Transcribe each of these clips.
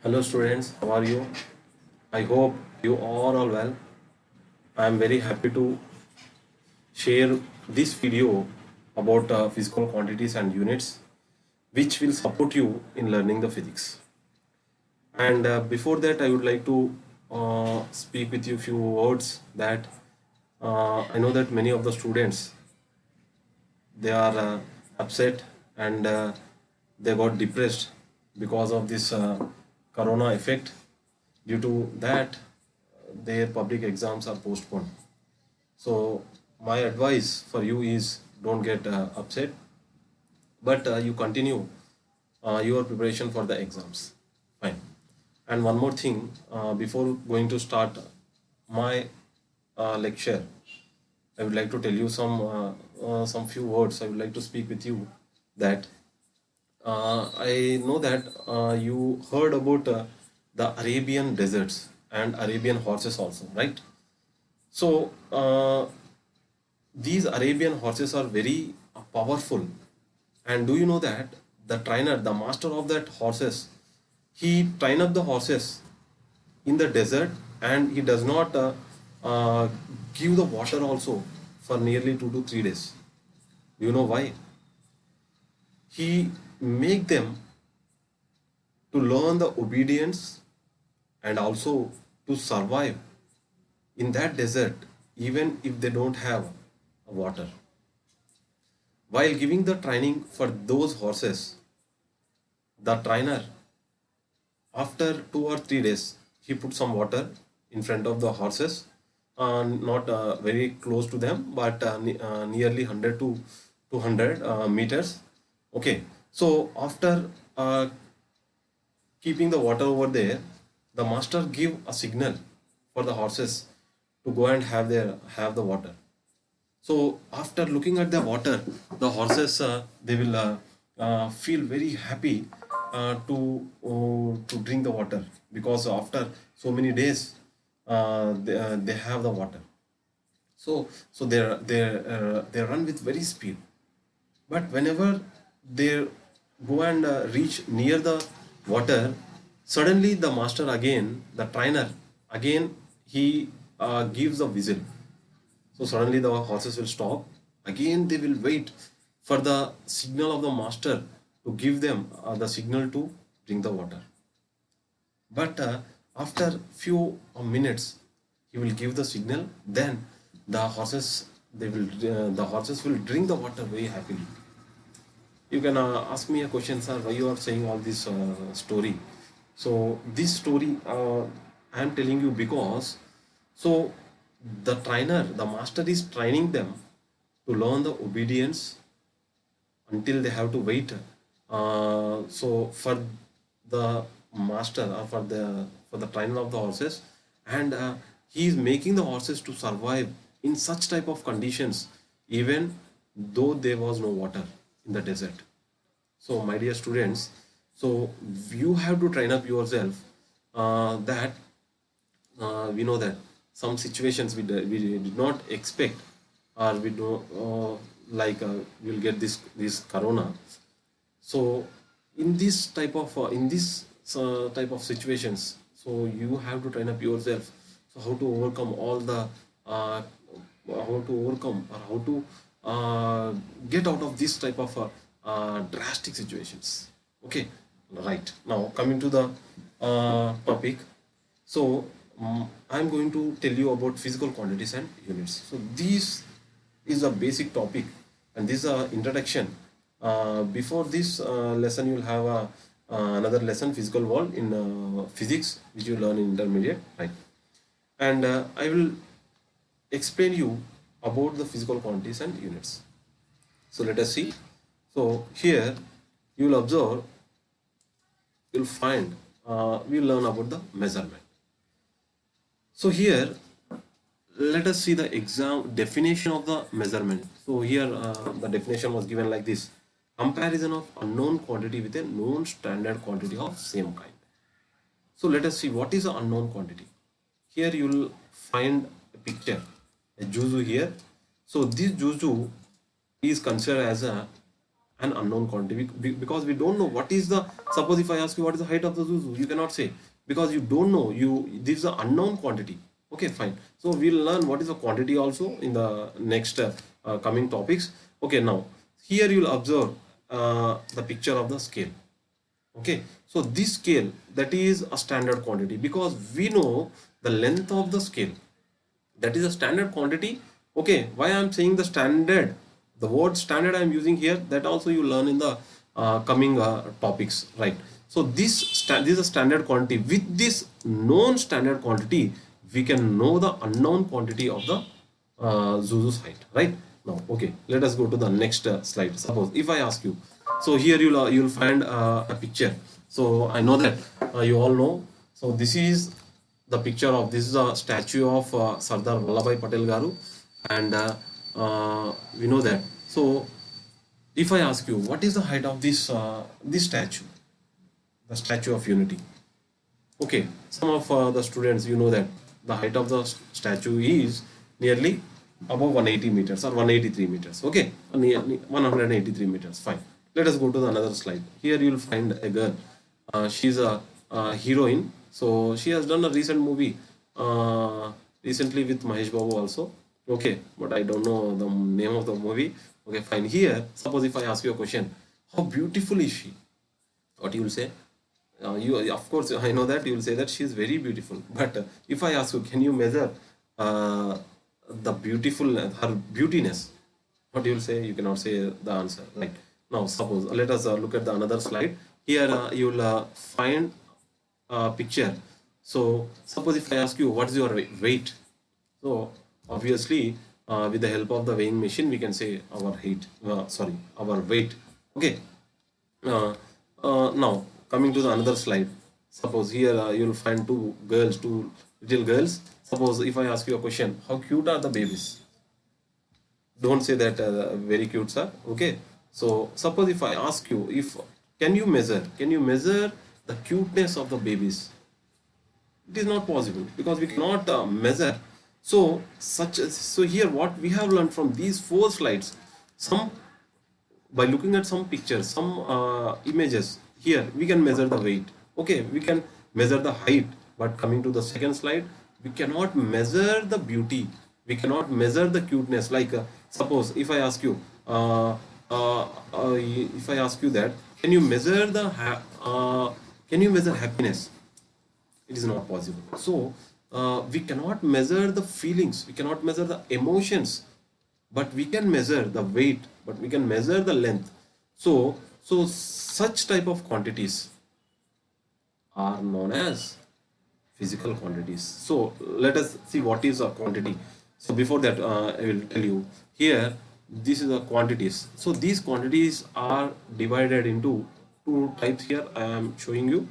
Hello students, how are you? I hope you are all well. I am very happy to share this video about physical quantities and units which will support you in learning the physics. And before that, I would like to speak with you a few words that I know that many of the students they are upset and they got depressed because of this corona effect. Due to that, their public exams are postponed. So my advice for you is don't get upset, but you continue your preparation for the exams. Fine. And one more thing, before going to start my lecture, I would like to tell you some few words. I would like to speak with you that I know that you heard about the Arabian deserts and Arabian horses also, right? So these Arabian horses are very powerful. And do you know that the trainer, the master of that horses, he train up the horses in the desert and he does not give the water also for nearly 2 to 3 days. Do you know why? He make them to learn the obedience and also to survive in that desert even if they don't have water. While giving the training for those horses, the trainer, after 2 or 3 days, he put some water in front of the horses, not very close to them, but nearly 100 to 200 meters. Okay, so after keeping the water over there, the master give a signal for the horses to go and have the water. So after looking at the water, the horses they will feel very happy to drink the water because after so many days they have the water. So they run with very speed. But whenever they go and reach near the water, suddenly the master again, the trainer again, he gives a whistle. So suddenly the horses will stop. Again, they will wait for the signal of the master to give them the signal to drink the water. But after few minutes, he will give the signal. Then the horses the horses will drink the water very happily. You can ask me a question, sir. Why you are saying all this story? So this story I am telling you because so the trainer, the master is training them to learn the obedience until they have to wait. So for the master or for the trainer of the horses, and he is making the horses to survive in such type of conditions, even though there was no water in the desert. So my dear students, so you have to train up yourself that we know that some situations we did not expect or we do like we'll get this corona. So in this type of situations, so you have to train up yourself. So how to overcome all the how to overcome or how to get out of this type of drastic situations. Okay, right. Now coming to the topic. So I'm going to tell you about physical quantities and units. So this is a basic topic and this is a introduction. Before this lesson, you'll have another lesson, physical world in physics, which you learn in intermediate, right? And I will explain you about the physical quantities and units. So let us see. So here you will observe, you'll find, we'll learn about the measurement. So here, let us see the exam definition of the measurement. So here the definition was given like this: comparison of unknown quantity with a known standard quantity of same kind. So let us see what is the unknown quantity. Here you will find a picture, a juzu here. So this juzu is considered as a an unknown quantity because we don't know what is the, suppose if I ask you what is the height of the Zuzu, you cannot say because you don't know, this is an unknown quantity. Okay, fine. So we'll learn what is the quantity also in the next coming topics. Okay, now here you'll observe the picture of the scale. Okay, so this scale, that is a standard quantity because we know the length of the scale, that is a standard quantity. Okay, why I'm saying the standard, the word standard I'm using here, that also you learn in the coming topics, right? So this is a standard quantity. With this known standard quantity, we can know the unknown quantity of the Zuzu's height, right? Now, okay, let us go to the next slide. Suppose if I ask you, so here you'll find a picture. So I know that you all know. So this is the picture of, this is a statue of Sardar Vallabhbhai Patel Garu, and we know that. So if I ask you what is the height of this statue, the Statue of Unity? Okay, some of the students, you know that the height of the statue is nearly above 180 meters or 183 meters. Okay, nearly 183 meters. Fine. Let us go to the another slide. Here you will find a girl. She's a heroine. So she has done a recent movie recently with Mahesh Babu also. Okay, but I don't know the name of the movie. Okay, fine. Here, suppose if I ask you a question, how beautiful is she? What you will say? You, of course, I know that you will say that she is very beautiful. But if I ask you, can you measure the beautiful, her beautiness? What you will say? You cannot say the answer, right? Now, suppose let us look at the another slide. Here you will find a picture. So suppose if I ask you what is your weight, so obviously with the help of the weighing machine we can say our height. Sorry, our weight. Okay. Now coming to the another slide. Suppose here you will find two little girls. Suppose if I ask you a question, how cute are the babies? Don't say that very cute, sir. Okay. So suppose if I ask you, if can you measure the cuteness of the babies? It is not possible because we cannot measure. So here what we have learned from these four slides, some, by looking at some pictures, some images, here we can measure the weight. Okay, we can measure the height, but coming to the second slide, we cannot measure the beauty, we cannot measure the cuteness. Like suppose if I ask you that, can you measure can you measure happiness? It is not possible. So we cannot measure the feelings, we cannot measure the emotions, but we can measure the weight, but we can measure the length. So such type of quantities are known as physical quantities. So let us see what is a quantity. So before that I will tell you here, this is the quantities. So these quantities are divided into two types. Here I am showing you.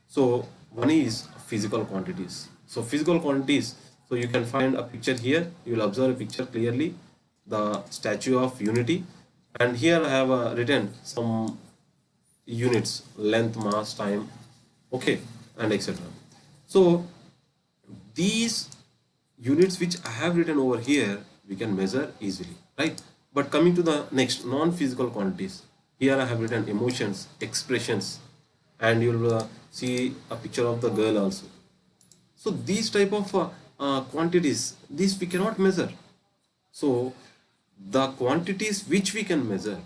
So one is physical quantities. So physical quantities, so you can find a picture here, you will observe a picture clearly, the Statue of Unity, and here I have written some units, length, mass, time, okay, and etc. So these units which I have written over here, we can measure easily, right? But coming to the next non-physical quantities, here I have written emotions, expressions, and you will see a picture of the girl also. So these type of quantities, these we cannot measure. So the quantities which we can measure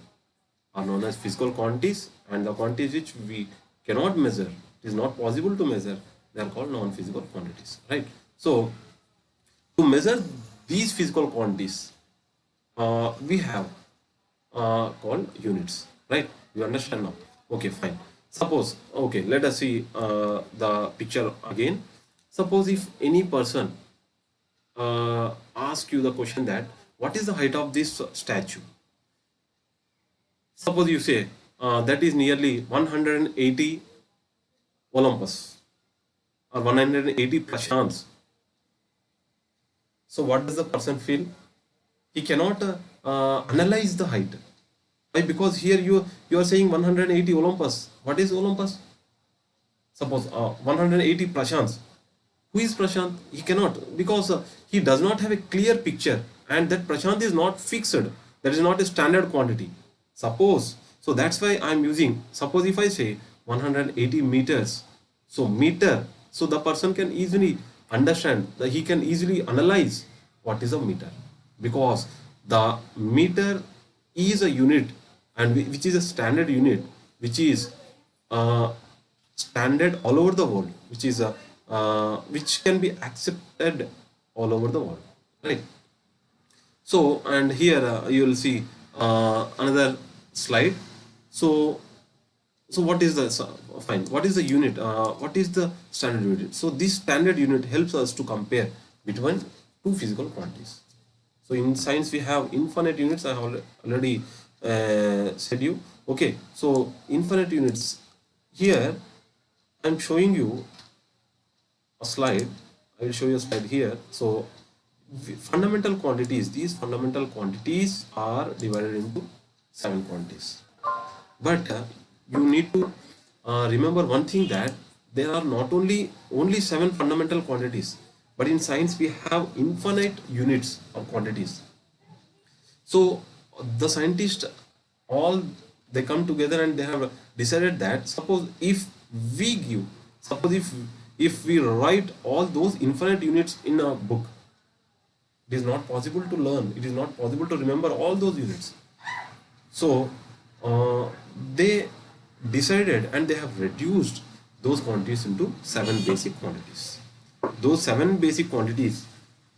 are known as physical quantities, and the quantities which we cannot measure, it is not possible to measure, they are called non-physical quantities, right? So to measure these physical quantities, we have called units, right? You understand now? Okay, fine. Suppose, okay, let us see the picture again. Suppose if any person ask you the question that what is the height of this statue? Suppose you say that is nearly 180 Olympus or 180 Prashants. So what does the person feel? He cannot analyze the height. Why? Because here you are saying 180 Olympus. What is Olympus? Suppose 180 Prashants. Who is Prashant? He cannot, because he does not have a clear picture, and that Prashant is not fixed. That is not a standard quantity. Suppose So that's why I'm using, suppose if I say 180 meters, so meter, so the person can easily understand that he can easily analyze what is a meter, because the meter is a unit, and which is a standard unit, which is uh, standard all over the world, which is a which can be accepted all over the world, right? So, and here you will see another slide. So, so what is the fine? What is the unit? What is the standard unit? So this standard unit helps us to compare between two physical quantities. So in science we have infinite units. I have already said you. Okay. So infinite units. Here I'm showing you a slide. I will show you a slide here. So fundamental quantities, these fundamental quantities are divided into 7 quantities. But you need to remember one thing, that there are not only 7 fundamental quantities, but in science we have infinite units of quantities. So the scientists all, they come together and they have decided that suppose if we give, suppose if we write all those infinite units in a book, it is not possible to learn, it is not possible to remember all those units. So uh, they decided and they have reduced those quantities into 7 basic quantities. Those 7 basic quantities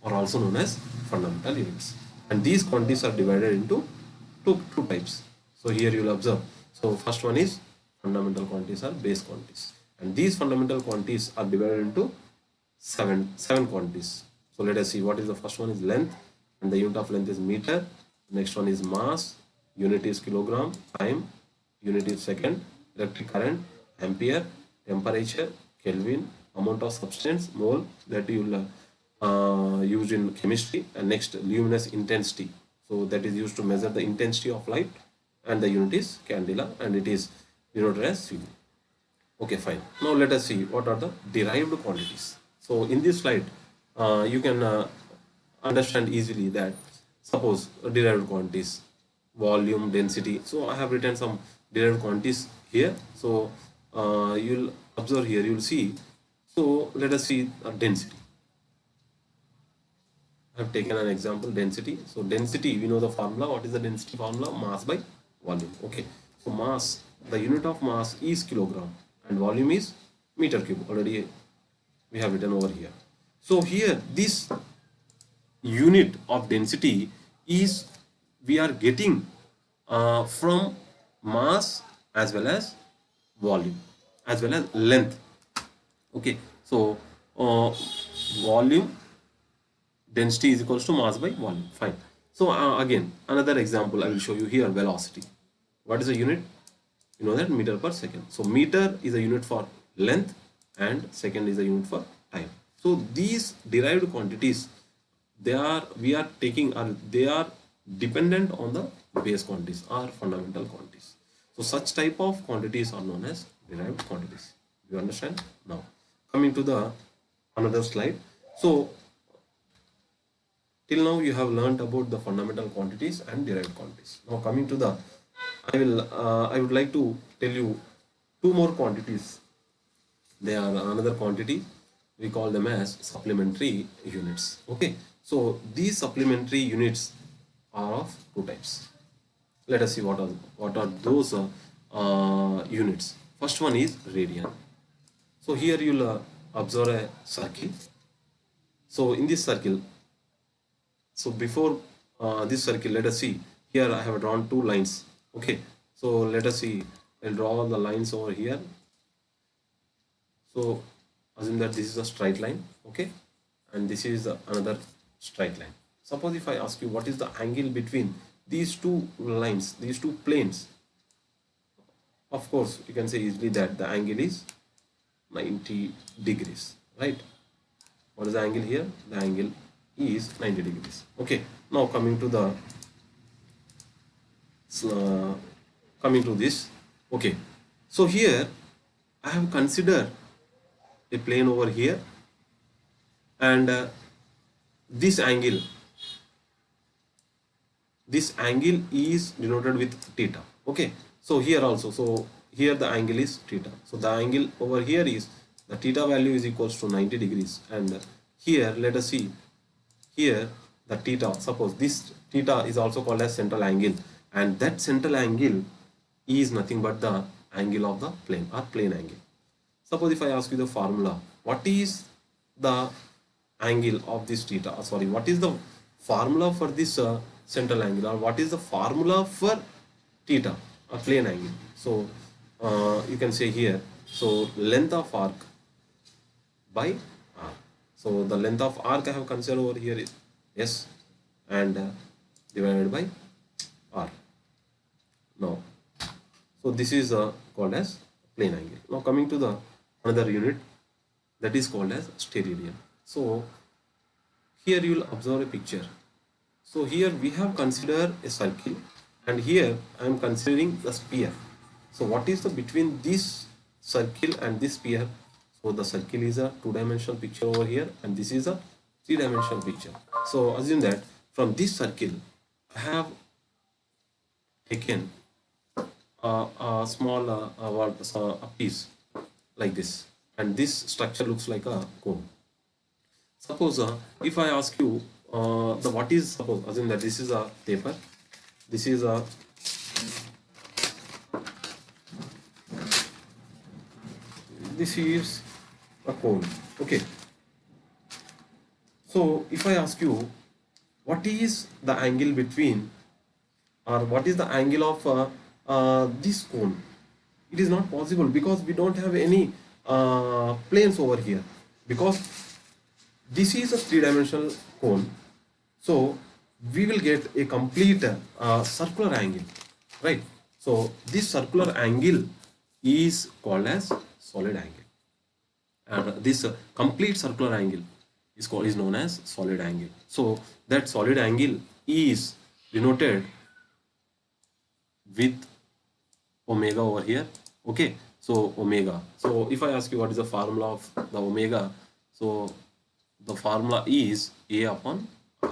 are also known as fundamental units, and these quantities are divided into two types. So here you will observe, so first one is fundamental quantities, are base quantities, and these fundamental quantities are divided into seven quantities. So let us see what is the first one is length, and the unit of length is meter. Next one is mass, unit is kilogram. Time, unit is second. Electric current, ampere. Temperature, Kelvin. Amount of substance, mole, that you will use in chemistry. And next, luminous intensity, so that is used to measure the intensity of light, and the unit is candela, and it is denoted as C. Okay, fine. Now let us see what are the derived quantities. So in this slide, you can understand easily that suppose derived quantities, volume, density. So I have written some derived quantities here. So you'll observe here, you'll see. So let us see density. I have taken an example, density. So density, we know the formula. What is the density formula? Mass by volume. Okay. So mass, the unit of mass is kilogram, and volume is meter cube. Already we have written over here. So here this unit of density is we are getting from mass as well as volume as well as length. Okay. So volume, density is equals to mass by volume. Fine. So again, another example I will show you here, velocity. What is the unit? You know that, meter per second. So meter is a unit for length, and second is a unit for time. So these derived quantities, they are, we are taking, they are dependent on the base quantities or fundamental quantities. So such type of quantities are known as derived quantities. You understand? Now coming to the another slide. So till now you have learnt about the fundamental quantities and derived quantities. Now coming to the, I would like to tell you two more quantities. They are another quantity. We call them as supplementary units. Okay. So these supplementary units are of two types. Let us see what are those units. First one is radian. So here you'll observe a circle. So in this circle, so before this circle, let us see. Here I have drawn two lines. Okay. So let us see. I'll draw the lines over here. So assume that this is a straight line. Okay. And this is another straight line. Suppose if I ask you what is the angle between these two lines, these two planes, of course you can say easily that the angle is 90 degrees, right? What is the angle here? The angle is 90 degrees. Okay. Now coming to the this. Okay. So here I have considered a plane over here, and this angle is denoted with theta. Okay. So here also, so here the angle is theta. So the angle over here is the theta value is equals to 90 degrees, and here let us see, here the theta, suppose this theta is also called as central angle, and that central angle is nothing but the angle of the plane or plane angle. Suppose if I ask you the formula, what is the angle of this theta, sorry, what is the formula for this central angle, or what is the formula for theta, a plane angle? So you can say here, so length of arc by r. So the length of arc I have considered over here is s, and divided by r. Now, so this is called as plane angle. Now coming to the another unit, that is called as steradian. So here you will observe a picture. So here we have considered a circle, and here I am considering the sphere. So what is the between this circle and this sphere? So the circle is a two-dimensional picture over here, and this is a three-dimensional picture. So assume that from this circle I have taken a small a piece like this, and this structure looks like a cone. Suppose if I ask you the what is, suppose assume that this is a paper, this is a cone. Okay. So if I ask you what is the angle between, or what is the angle of this cone, it is not possible because we don't have any planes over here, because this is a three-dimensional cone. So we will get a complete circular angle, right? So this circular angle is called as solid angle, and this complete circular angle is known as solid angle. So that solid angle is denoted with omega over here. Okay, so omega. So if I ask you what is the formula of the omega, so the formula is A upon R.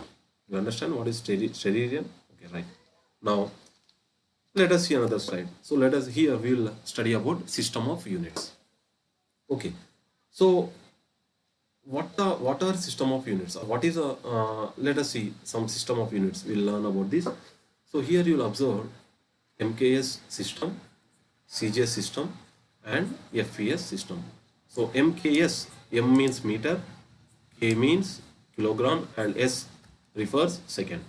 You understand what is steradian? Okay, right. Now let us see another slide. So let us, here we will study about system of units. Okay, so what are system of units? What is a let us see some system of units. We'll learn about this. So here you will observe MKS system, CJS system, and FES system. So MKS, M means meter, K means kilogram, and S refers second.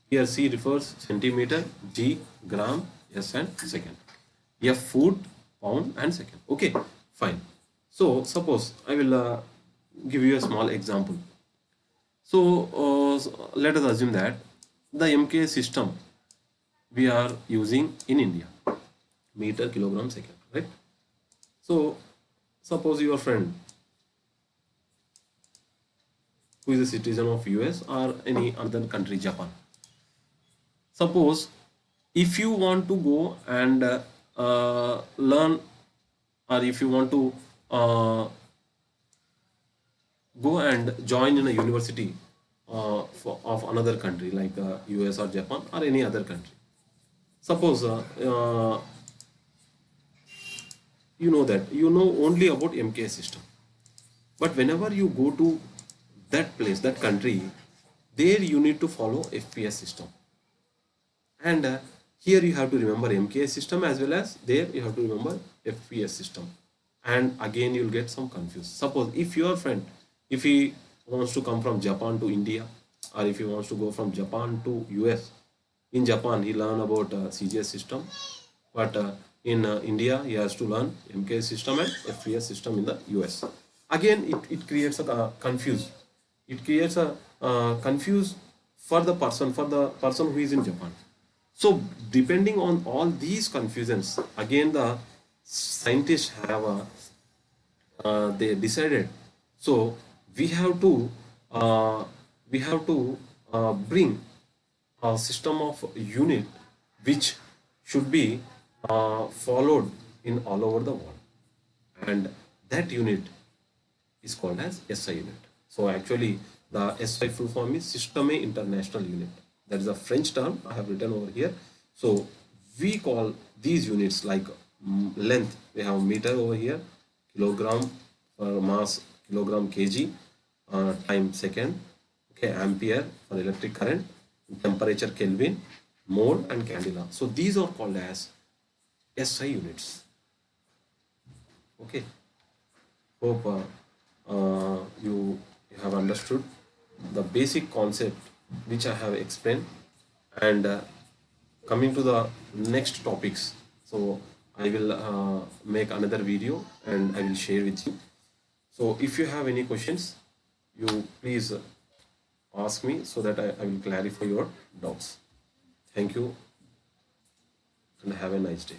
Here C refers centimeter, G gram, S and second. F foot, pound and second. Okay, fine. So suppose I will give you a small example. So let us assume that the MKS system we are using in India, meter, kilogram, second, right? So suppose your friend who is a citizen of US or any other country, Japan. Suppose if you want to go and learn, or if you want to go and join in a university of another country like US or Japan or any other country. Suppose you know that you know only about MKS system, but whenever you go to that place, that country, there you need to follow FPS system, and here you have to remember MKS system as well as there you have to remember FPS system, and again you will get some confused. Suppose if your friend, if he wants to come from Japan to India, or if he wants to go from Japan to US, in Japan he learn about CGS system, but in India he has to learn MKS system and FPS system in the US. Again it creates a confuse. It creates a confuse for the person who is in Japan. So depending on all these confusions, again the scientists have they decided. So we have to bring a system of unit which should be followed in all over the world, and that unit is called as SI unit. So actually the SI full form is Système International Unit. That is a French term I have written over here. So we call these units like length. We have meter over here, kilogram for mass, kilogram kg, time second, okay, ampere for electric current, temperature Kelvin, mole and candela. So these are called as SI units. Okay, hope you have understood the basic concept which I have explained. And coming to the next topics, so I will make another video and I will share with you. So if you have any questions, you please ask me so that I will clarify your doubts. Thank you and have a nice day.